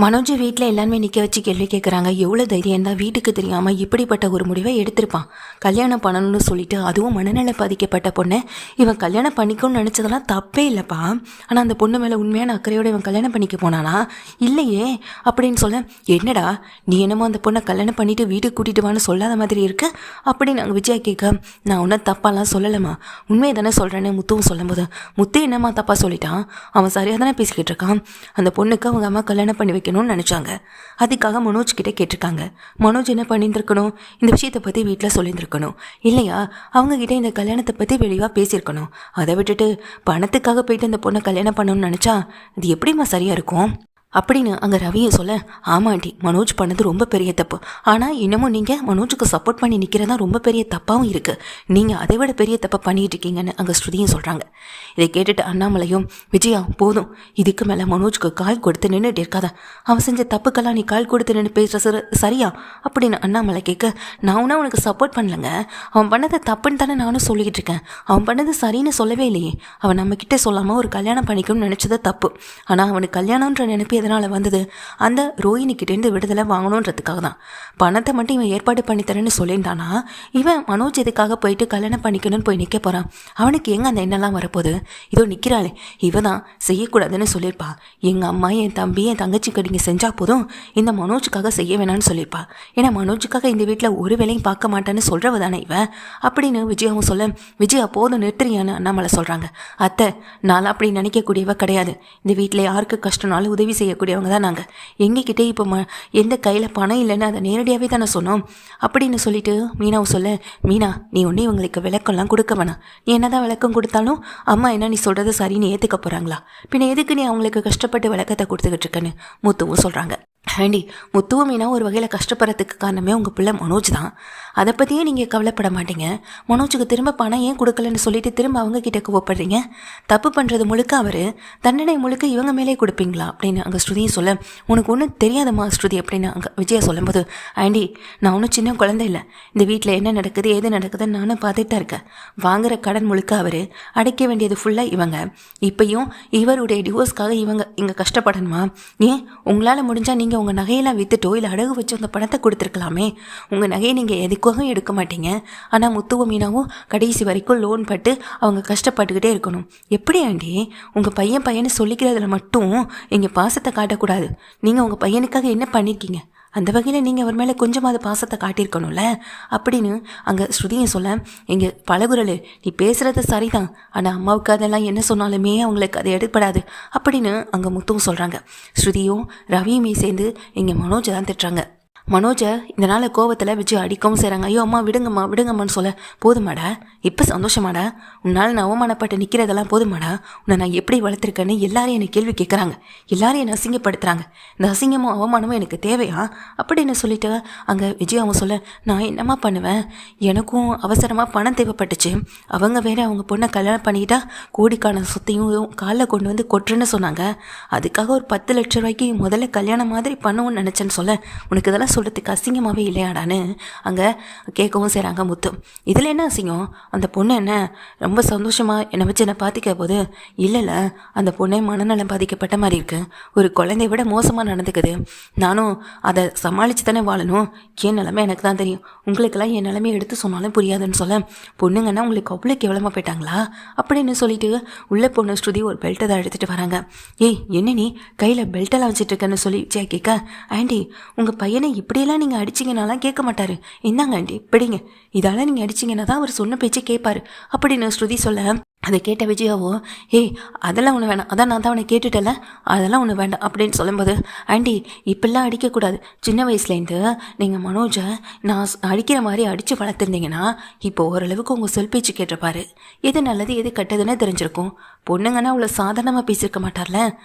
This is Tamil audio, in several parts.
மனோஜ் வீட்டில் எல்லாருமே நிற்க வச்சு கேள்வி கேட்குறாங்க. எவ்வளோ தைரியம் தான் வீட்டுக்கு தெரியாமல் இப்படிப்பட்ட ஒரு முடிவை எடுத்திருப்பான். கல்யாணம் பண்ணணும்னு சொல்லிட்டு, அதுவும் மனநல பாதிக்கப்பட்ட பொண்ணை இவன் கல்யாணம் பண்ணிக்கணும்னு நினச்சதெல்லாம் தப்பே இல்லைப்பா. ஆனால் அந்த பொண்ணு மேலே உண்மையான அக்கறையோடு இவன் கல்யாணம் பண்ணிக்க போனானா இல்லையே அப்படின்னு சொல்ல, என்னடா நீ என்னமோ அந்த பொண்ணை கல்யாணம் பண்ணிவிட்டு வீட்டுக்கு கூட்டிகிட்டு வான்னு சொல்லாத மாதிரி இருக்கு அப்படின்னு நாங்கள் விஜயா கேட்க, நான் ஒன்றும் தப்பாலாம் சொல்லலைம்மா, உண்மையை தானே சொல்கிறேன்னு முத்துவும் சொல்லும்போது, முத்து என்னம்மா தப்பாக சொல்லிட்டான், அவன் சரியாக தானே பேசிக்கிட்டு இருக்கான். அந்த பொண்ணுக்கு அவங்க அம்மா கல்யாணம் பண்ணி வைக்கணும்னு நினச்சாங்க. அதுக்காக மனோஜ் கிட்டே கேட்டிருக்காங்க. மனோஜ் என்ன பண்ணியிருந்துருக்கணும், இந்த விஷயத்தை பற்றி வீட்டில் சொல்லியிருந்துருக்கணும் இல்லையா, அவங்கக்கிட்ட இந்த கல்யாணத்தை பற்றி வெளிவாக பேசியிருக்கணும். அதை விட்டுட்டு பணத்துக்காக போயிட்டு இந்த பொண்ணை கல்யாணம் பண்ணணும்னு நினச்சா அது எப்படிம்மா சரியாக இருக்கும் அப்படின்னு அங்கே ரவியை சொல்ல, ஆமாண்டி மனோஜ் பண்ணது ரொம்ப பெரிய தப்பு. ஆனால் இன்னமும் நீங்கள் மனோஜுக்கு சப்போர்ட் பண்ணி நிற்கிறதா ரொம்ப பெரிய தப்பாகவும் இருக்குது. நீங்கள் அதை விட பெரிய தப்பை பண்ணிகிட்டு இருக்கீங்கன்னு அங்கே ஸ்ருதியும் சொல்கிறாங்க. இதை கேட்டுட்டு அண்ணாமலையும், விஜயா போதும், இதுக்கு மேலே மனோஜுக்கு கால் கொடுத்து நின்றுட்டு இருக்காத, அவன் செஞ்ச தப்புக்கெல்லாம் நீ கால் கொடுத்து நின்று பேசுகிற சரியா அப்படின்னு அண்ணாமலை கேட்க, நான் ஒன்றும் அவனுக்கு சப்போர்ட் பண்ணலைங்க, அவன் பண்ணதை தப்புன்னு தானே நானும் சொல்லிக்கிட்டு இருக்கேன். அவன் பண்ணது சரின்னு சொல்லவே இல்லையே. அவன் நம்மக்கிட்டே சொல்லாமல் ஒரு கல்யாணம் பண்ணிக்கணும்னு நினச்சது தப்பு. ஆனால் அவனுக்கு கல்யாணன்ற நினைப்பு எதனால் வந்தது, அந்த ரோஹினிக்கிட்டேருந்து விடுதலை வாங்கணுன்றதுக்காக தான். பணத்தை மட்டும் இவன் ஏற்பாடு பண்ணித்தரேன்னு சொல்லியிருந்தானா இவன் மனோஜ் எதுக்காக போயிட்டு கல்யாணம் பண்ணிக்கணும்னு போய் நிற்க போகிறான். அவனுக்கு எங்கே அந்த எண்ணெல்லாம் வரப்போகுது, இதோ நிற்கிறாளே இவ தான் செய்யக்கூடாதுன்னு சொல்லியிருப்பா. எங்கள் அம்மா என் தம்பி என் தங்கச்சிக்கு நீங்கள் செஞ்சால் போதும், இந்த மனோஜுக்காக செய்ய வேணான்னு சொல்லியிருப்பா. ஏன்னா மனோஜுக்காக இந்த வீட்டில் ஒரு வேலையும் பார்க்க மாட்டேன்னு சொல்கிறவ தானே இவன் அப்படின்னு விஜயாவும் சொல்ல, விஜயா போதும் நிறுத்துறியான்னு அண்ணாமலை சொல்கிறாங்க. அத்தை நான் அப்படி நினைக்கக்கூடியவ கிடையாது. இந்த வீட்டில் யாருக்கு கஷ்டம்னாலும் உதவி செய்யக்கூடியவங்க தான் நாங்கள். எங்ககிட்டே இப்போ எந்த கையில் பணம் இல்லைன்னு அதை நேரடியாகவே தானே சொன்னோம் அப்படின்னு சொல்லிட்டு மீனாவும் சொல்ல, மீனா நீ ஒன்று இவங்களுக்கு விளக்கம்லாம் கொடுக்க வேணாம். நீ என்னதான் விளக்கம் கொடுத்தாலும் அம்மா என்ன நீ சொல்கிறது சரின்னு ஏற்றுக்க போகிறாங்களா, பின்ன எதுக்கு நீ அவங்களுக்கு கஷ்டப்பட்டு விளக்கத்தை கொடுத்துக்கிட்டு இருக்கன்னு முத்துவும் சொல்கிறாங்க. ஆண்டி முத்துவும் மீனா ஒரு வகையில் கஷ்டப்படுறதுக்கு காரணமே உங்கள் பிள்ளை மனோஜ் தான். அதை பற்றியே நீங்கள் கவலைப்பட மாட்டீங்க. மனோஜுக்கு திரும்ப பணம் ஏன் கொடுக்கலன்னு சொல்லிட்டு திரும்ப அவங்க கிட்ட கோவப்படுறீங்க. தப்பு பண்ணுறது முழுக்க அவர், தண்டனை முழுக்க இவங்க மேலே கொடுப்பீங்களா அப்படின்னு அங்கே ஸ்ருதியும் சொல்ல, உனக்கு ஒன்றும் தெரியாதம்மா ஸ்ருதி அப்படின்னு அங்கே விஜயா சொல்லும்போது, ஆண்டி நான் ஒன்றும் சின்ன குழந்தை இல்லை, இந்த வீட்டில் என்ன நடக்குது ஏது நடக்குதுன்னு நானும் பார்த்துட்டு தான் இருக்கேன். வாங்குகிற கடன் முழுக்க அவர், அடைக்க வேண்டியது ஃபுல்லாக இவங்க. இப்போயும் இவருடைய டிவோர்ஸ்க்காக இவங்க இங்கே கஷ்டப்படணுமா? ஏன் உங்களால் முடிஞ்சால் நீங்கள் உங்கள் நகையெல்லாம் விற்றுட்டோ இல்லை அடகு வச்சு அந்த பணத்தை கொடுத்துருக்கலாமே. உங்கள் நகையை நீங்கள் எதுக்காக எடுக்க மாட்டீங்க. ஆனால் முத்துவும் மீனாவும் கடைசி வரைக்கும் லோன் பட்டு அவங்க கஷ்டப்பட்டுக்கிட்டே இருக்கணும். எப்படி ஆண்டி உங்கள் பையன் சொல்லிக்கிறதுல மட்டும் எங்கள் பாசத்தை காட்டக்கூடாது. நீங்கள் உங்கள் பையனுக்காக என்ன பண்ணியிருக்கீங்க, அந்த வகையில் நீங்கள் அவர் மேலே கொஞ்சமாவது பாசத்தை காட்டியிருக்கணும்ல அப்படின்னு அங்கே ஸ்ருதியை சொல்ல, இங்கே பழகுறல் நீ பேசுகிறது சரிதான், ஆனால் அம்மாவுக்கு அதெல்லாம் என்ன சொன்னாலுமே அவங்களுக்கு அது எடுப்படாது அப்படின்னு அங்கே முத்துவும் சொல்கிறாங்க. ஸ்ருதியும் ரவியுமே சேர்ந்து இங்கே மனோஜை தான் திட்டுறாங்க. மனோஜை இந்த நாள் கோவத்தில் வச்சு அடிக்கவும் செய்கிறாங்க. ஐயோ அம்மா விடுங்கம்மான்னு சொல்ல, போதுமாடா இப்போ சந்தோஷமாடா, உன்னால் நான் அவமானப்பட்டு நிற்கிறதெல்லாம் போதுமாடா, உன்னை நான் எப்படி வளர்த்துருக்கேன்னு எல்லாரும் என்னை கேள்வி கேட்குறாங்க, எல்லாரும் என்னை அசிங்கப்படுத்துகிறாங்க, இந்த அசிங்கமும் அவமானமும் எனக்கு தேவையா அப்படின்னு சொல்லிட்டு அங்கே விஜயாவும் சொல்ல, நான் என்னம்மா பண்ணுவேன், எனக்கும் அவசரமாக பணம் தேவைப்பட்டுச்சு, அவங்க வேறு அவங்க பொண்ணை கல்யாணம் பண்ணிக்கிட்டா கோடிக்கான சொத்தையும் காலில் கொண்டு வந்து கொட்டுறேன்னு சொன்னாங்க, அதுக்காக ஒரு 10 லட்ச ரூபாய்க்கு முதல்ல கல்யாணம் மாதிரி பண்ணணும்னு நினச்சேன்னு சொல்ல, உனக்கு இதெல்லாம் சொல்கிறதுக்கு அசிங்கமாகவே இல்லையாடான்னு அங்கே கேட்கவும் செய்கிறாங்க முத்து. இதில் என்ன அசிங்கம், அந்த பொண்ணு என்ன ரொம்ப சந்தோஷமாக என்னை வச்சு என்னை பார்த்துக்க போது, இல்லை அந்த பொண்ணை மனநலம் பாதிக்கப்பட்ட மாதிரி இருக்குது, ஒரு குழந்தைய விட மோசமாக நடந்துக்குது, நானும் அதை சமாளித்து தானே வாழணும், என் நிலைமை எனக்கு தான் தெரியும், உங்களுக்கெல்லாம் என் நிலைமையை எடுத்து சொன்னாலும் புரியாதுன்னு சொல்ல, பொண்ணுங்கன்னா உங்களுக்கு அவ்வளோ கேவலமாக போயிட்டாங்களா அப்படின்னு சொல்லிட்டு உள்ளே பொண்ணு ஸ்ருதி ஒரு பெல்ட்டை தான் எடுத்துகிட்டு வராங்க. ஏய் என்ன நீ கையில் பெல்ட்டெல்லாம் வச்சுட்ருக்கேன்னு சொல்லி கேட்க, ஆண்டி உங்கள் பையனை இப்படியெல்லாம் நீங்கள் அடிச்சிங்கனாலாம் கேட்க மாட்டார், இந்தாங்க ஆண்டி பிடிங்க, இதால் நீங்கள் அடிச்சிங்கன்னா தான் அவர் சொன்ன பேச்சை கேட்பார் அப்படின்னு ஸ்ருதி சொல்ல, அதை கேட்ட விஜயாவோ, ஏய் அதெல்லாம் ஒன்று வேணாம், அதான் நான் தான் அவனை கேட்டுட்டல, அதெல்லாம் ஒன்று வேண்டாம் அப்படின்னு சொல்லும்போது, ஆண்டி இப்படிலாம் அடிக்கக்கூடாது, சின்ன வயசுலேருந்து நீங்கள் மனோஜை நான் அடிக்கிற மாதிரி அடித்து வளர்த்துருந்தீங்கன்னா இப்போ ஓரளவுக்கு உங்கள் சொல் பேச்சு கேட்டிருப்பாரு, எது நல்லது எது கெட்டதுன்னு தெரிஞ்சிருக்கும். பொண்ணுங்கன்னா அவ்வளோ சாதாரணமாக பேசியிருக்க மாட்டார்ல,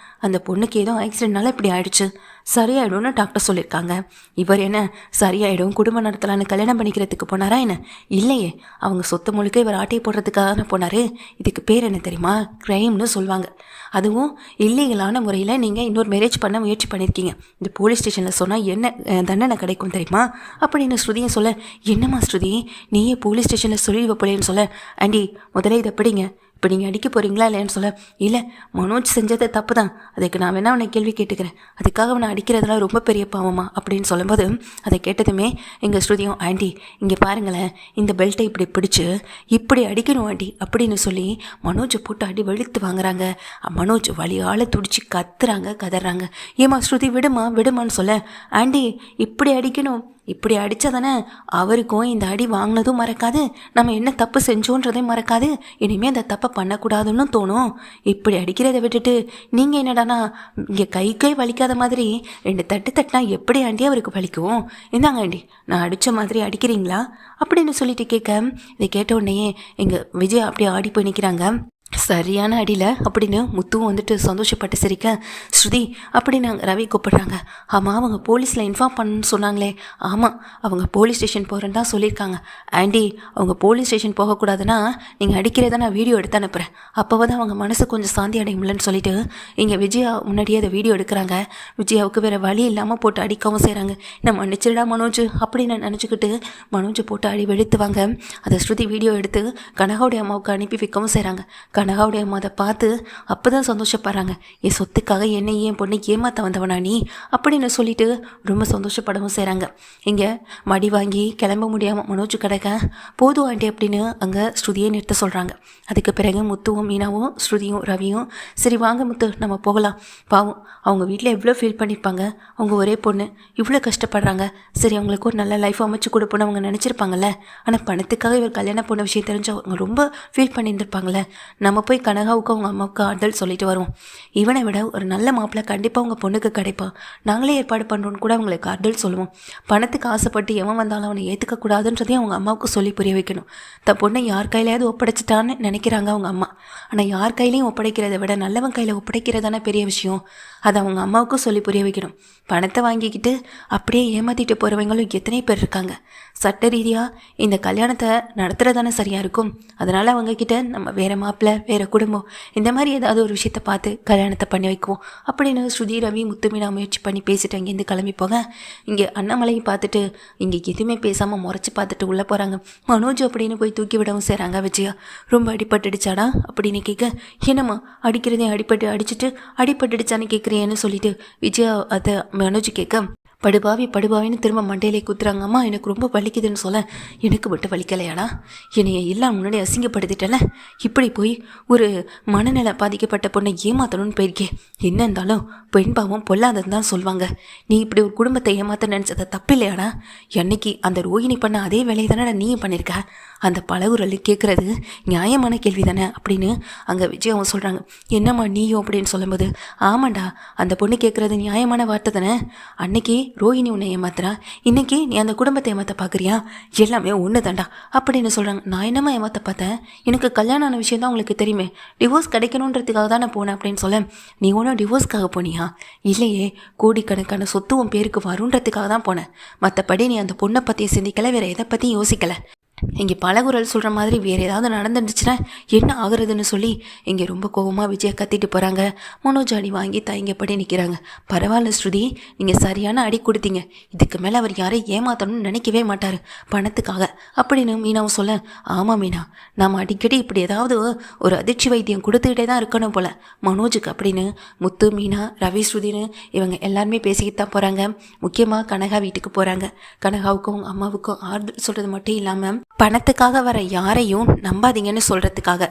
அந்த பொண்ணுக்கு ஏதோ ஆக்சிடென்ட்னால இப்படி ஆயிடுச்சு, சரியாயிடும்னு டாக்டர் சொல்லியிருக்காங்க. இவர் என்ன சரியாயிடும் குடும்ப நடத்தலான்னு கல்யாணம் பண்ணிக்கிறதுக்கு போனாரா என்ன? இல்லையே, அவங்க சொத்து முழுக்க இவர் ஆட்டையை போடுறதுக்காக போனார். இதுக்கு பேர் என்ன தெரியுமா, க்ரைம்னு சொல்லுவாங்க. அதுவும் இல்லீகலான முறையில் நீங்கள் இன்னொரு மேரேஜ் பண்ண முயற்சி பண்ணியிருக்கீங்க, இந்த போலீஸ் ஸ்டேஷனில் சொன்னால் என்ன தண்டனை கிடைக்கும் தெரியுமா அப்படின்னு ஸ்ருதியை சொல்ல, என்னம்மா ஸ்ருதி நீயே போலீஸ் ஸ்டேஷனில் சொல்லி வைப்பலேன்னு சொல்ல, ஆண்டி முதல்ல இதை படிங்க, இப்போ நீங்கள் அடிக்க போகிறீங்களா இல்லைன்னு சொல்ல, இல்லை மனோஜ் செஞ்சது தப்பு தான், அதுக்கு நான் வேணா அவனை கேள்வி கேட்டுக்கிறேன், அதுக்காக அவனை அடிக்கிறதுலாம் ரொம்ப பெரிய பாவமா அப்படின்னு சொல்லும்போது அதை கேட்டதுமே எங்கள் ஸ்ருதியும், ஆண்டி இங்கே பாருங்களேன், இந்த பெல்ட்டை இப்படி பிடிச்சி இப்படி அடிக்கணும் ஆண்டி அப்படின்னு சொல்லி மனோஜை போட்டு அடி வெளுத்து வாங்குறாங்க. மனோஜ் வலியால் துடிச்சு கதறாங்க. ஏமா ஸ்ருதி விடுமா விடுமான்னு சொல்ல, ஆண்டி இப்படி அடிக்கணும், இப்படி அடித்தா தானே அவருக்கும் இந்த அடி வாங்கினதும் மறக்காது, நம்ம என்ன தப்பு செஞ்சோன்றதே மறக்காது, இனிமேல் அந்த தப்பை பண்ணக்கூடாதுன்னு தோணும். இப்படி அடிக்கிறத விட்டுட்டு நீங்கள் என்னடானா இங்கே கை வலிக்காத மாதிரி 2 தட்டு தட்டினா எப்படி ஆண்டி அவருக்கு வலிக்கும், இந்தாங்க ஆண்டி நான் அடித்த மாதிரி அடிக்கிறீங்களா அப்படின்னு சொல்லிட்டு கேட்க, இதை கேட்ட உடனே எங்கள் விஜய் அப்படியே ஆடி போய் நிற்கிறாங்க. சரியான அடியில் அப்படின்னு முத்துவும் வந்துட்டு சந்தோஷப்பட்டு சிரிக்க, ஸ்ருதி அப்படின்னு ரவி கூப்பிடுறாங்க. ஆமாம் அவங்க போலீஸில் இன்ஃபார்ம் பண்ணணும்னு சொன்னாங்களே. ஆமாம் அவங்க போலீஸ் ஸ்டேஷன் போகிறேன்னு தான் சொல்லியிருக்காங்க. ஆண்டி அவங்க போலீஸ் ஸ்டேஷன் போகக்கூடாதுன்னா நீங்கள் அடிக்கிறத நான் வீடியோ எடுத்து அனுப்புகிறேன், அப்போ தான் அவங்க மனசு கொஞ்சம் சாந்தி அடையும்லன்னு சொல்லிட்டு இங்கே விஜயா முன்னாடியே அதை வீடியோ எடுக்கிறாங்க. விஜயாவுக்கு வேறு வழி இல்லாமல் போட்டு அடிக்கவும் செய்கிறாங்க. நான் மன்னிச்சிடா மனோஜ் அப்படின்னு நினச்சிக்கிட்டு மனோஜை போட்டு அடி வெளுத்துவாங்க. அதை ஸ்ருதி வீடியோ எடுத்து கனகாவுடைய அம்மாவுக்கு அனுப்பி வைக்கவும் செய்கிறாங்க. கனகாவுடைய அம்மா அதை பார்த்து அப்போ தான் சந்தோஷப்படுறாங்க. என் சொத்துக்காக என்னை என் பொண்ணை ஏமாற்ற வந்தவனா நீ அப்படின்னு சொல்லிட்டு ரொம்ப சந்தோஷப்படவும் செய்கிறாங்க. இங்கே மடி வாங்கி கிளம்ப முடியாமல் மனோஜ் கிடக்க, போதும் ஆண்டி அப்படின்னு அங்கே ஸ்ருதியை நிறுத்த சொல்கிறாங்க. அதுக்கு பிறகு முத்துவும் மீனாவும் ஸ்ருதியும் ரவியும், சரி வாங்க முத்து நம்ம போகலாம், பாவம் அவங்க வீட்டில் எவ்வளோ ஃபீல் பண்ணியிருப்பாங்க, அவங்க ஒரே பொண்ணு இவ்வளோ கஷ்டப்படுறாங்க, சரி அவங்களுக்கு ஒரு நல்ல லைஃப் அமைச்சு கொடுப்போன்னு அவங்க நினச்சிருப்பாங்கல்ல, ஆனால் பணத்துக்காக இவர் கல்யாணம் பண்ண விஷயம் தெரிஞ்சு அவங்க ரொம்ப ஃபீல் பண்ணியிருந்திருப்பாங்களே, நம்ம போய் கனகாவுக்கு அவங்க அம்மாவுக்கு ஆறுதல் சொல்லிட்டு வருவோம், இவனை விட ஒரு நல்ல மாப்பிள்ளை கண்டிப்பாக அவங்க பொண்ணுக்கு கிடைப்பான், நாங்களே ஏற்பாடு பண்ணுறோன்னு கூட அவங்களுக்கு ஆறுதல் சொல்லுவோம், பணத்துக்கு ஆசைப்பட்டு எவன் வந்தாலும் அவனை ஏற்றுக்கக்கூடாதுன்றதையும் அவங்க அம்மாவுக்கு சொல்லி புரிய வைக்கணும். தன் பொண்ணை யார் கையிலையாவது ஒப்படைச்சிட்டான்னு நினைக்கிறாங்க அவங்க அம்மா, ஆனால் யார் கையிலையும் ஒப்படைக்கிறத விட நல்லவன் கையில் ஒப்படைக்கிறதான பெரிய விஷயம், அதை அவங்க அம்மாவுக்கும் சொல்லி புரிய வைக்கணும். பணத்தை வாங்கிக்கிட்டு அப்படியே ஏமாற்றிட்டு போகிறவங்களும் எத்தனை பேர் இருக்காங்க. சட்ட ரீதியாக இந்த கல்யாணத்தை நடத்துகிறதானே சரியாக இருக்கும், அதனால் அவங்கக்கிட்ட நம்ம வேறு மாப்பிள்ளை வேறு குடும்பம் இந்த மாதிரி ஏதாவது ஒரு விஷயத்தை பார்த்து கல்யாணத்தை பண்ணி வைக்குவோம் அப்படின்னு ஸ்ருதி ரவி முத்துமீனா முயற்சி பண்ணி பேசிட்டு அங்கேருந்து கிளம்பி போக, இங்கே அண்ணாமலையை பார்த்துட்டு இங்கே எதுவுமே பேசாமல் முறைச்சி பார்த்துட்டு உள்ளே போகிறாங்க. மனோஜ் அப்படின்னு போய் தூக்கி விடவும் செய்கிறாங்க. விஜயா ரொம்ப அடிபட்டுடுச்சாடா அப்படின்னு கேட்க, என்னம்மா அடிக்கிறதே அடிச்சுட்டு அடிபட்டுடுச்சான்னு கேட்குறேன்னு சொல்லிட்டு விஜயா அதை மனோஜ் கேட்க, படுபாவின்னு திரும்ப மண்டையிலே குத்துறாங்க. அம்மா எனக்கு ரொம்ப வலிக்குதுன்னு சொல்ல, எனக்கு மட்டும் வலிக்கலையாடா, என்னைய எல்லாம் முன்னாடி அசிங்கப்படுத்திட்டல, இப்படி போய் ஒரு மனநல பாதிக்கப்பட்ட பொண்ணை ஏமாத்தணும்னு போயிருக்கே, என்ன இருந்தாலும் பெண் பாவம் பொல்லாததுன்னு தான் சொல்லுவாங்க, நீ இப்படி ஒரு குடும்பத்தை ஏமாத்த நினச்சதை தப்பில்லையாடா, என்னைக்கு அந்த ரோஹிணி பண்ண அதே வேலையை தானடா நீயும் பண்ணியிருக்க, அந்த பழகுரல் கேட்குறது நியாயமான கேள்வி தானே அப்படின்னு அங்கே விஜயாவும் சொல்கிறாங்க. என்னம்மா நீயும் அப்படின்னு சொல்லும்போது, ஆமாண்டா அந்த பொண்ணு கேட்குறது நியாயமான வார்த்தை தானே, அன்னைக்கு ரோஹிணி உன்னை ஏமாத்துறா, இன்னைக்கு நீ அந்த குடும்பத்தை ஏமாற்ற பார்க்குறியா, எல்லாமே ஒன்று தாண்டா அப்படின்னு சொல்கிறாங்க. நான் என்னம்மா ஏமாற்ற பார்த்தேன், எனக்கு கல்யாணம் ஆன விஷயம் தான் உங்களுக்கு தெரியுமே, டிவோர்ஸ் கிடைக்கணுன்றதுக்காக தான் நான் போனேன் அப்படின்னு சொல்ல, நீ ஒன்றும் டிவோர்ஸ்க்காக போனியா, இல்லையே கோடிக்கணக்கான சொத்து உன் பேருக்கு வருன்றதுக்காக தான் போனேன், மற்றபடி நீ அந்த பொண்ணை பற்றியும் சிந்திக்கலை, வேறு எதை பற்றியும் யோசிக்கலை, இங்கே பழகுரல் சொல்கிற மாதிரி வேறு ஏதாவது நடந்துருந்துச்சுன்னா என்ன ஆகுறதுன்னு சொல்லி இங்கே ரொம்ப கோபமாக விஜயா கத்திட்டு போகிறாங்க. மனோஜ் அடி வாங்கி தயங்கப்படி நிற்கிறாங்க. பரவாயில்ல ஸ்ருதி, நீங்கள் சரியான அடி கொடுத்தீங்க, இதுக்கு மேலே அவர் யாரையும் ஏமாற்றணும்னு நினைக்கவே மாட்டார் பணத்துக்காக அப்படின்னு மீனாவும் சொல்ல, ஆமாம் மீனா நாம் அடிக்கடி இப்படி ஏதாவது ஒரு அதிர்ச்சி வைத்தியம் கொடுத்துக்கிட்டே தான் இருக்கணும் போல் மனோஜுக்கு அப்படின்னு முத்து மீனா ரவி ஸ்ருதின்னு இவங்க எல்லாருமே பேசிக்கிட்டு தான் போகிறாங்க. முக்கியமாக கனகா வீட்டுக்கு போகிறாங்க. கனகாவுக்கும் அம்மாவுக்கும் ஆறுதல் சொல்கிறது மட்டும் இல்லாமல் பணத்துக்காக வர யாரையும் நம்பாதீங்கன்னு சொல்கிறதுக்காக.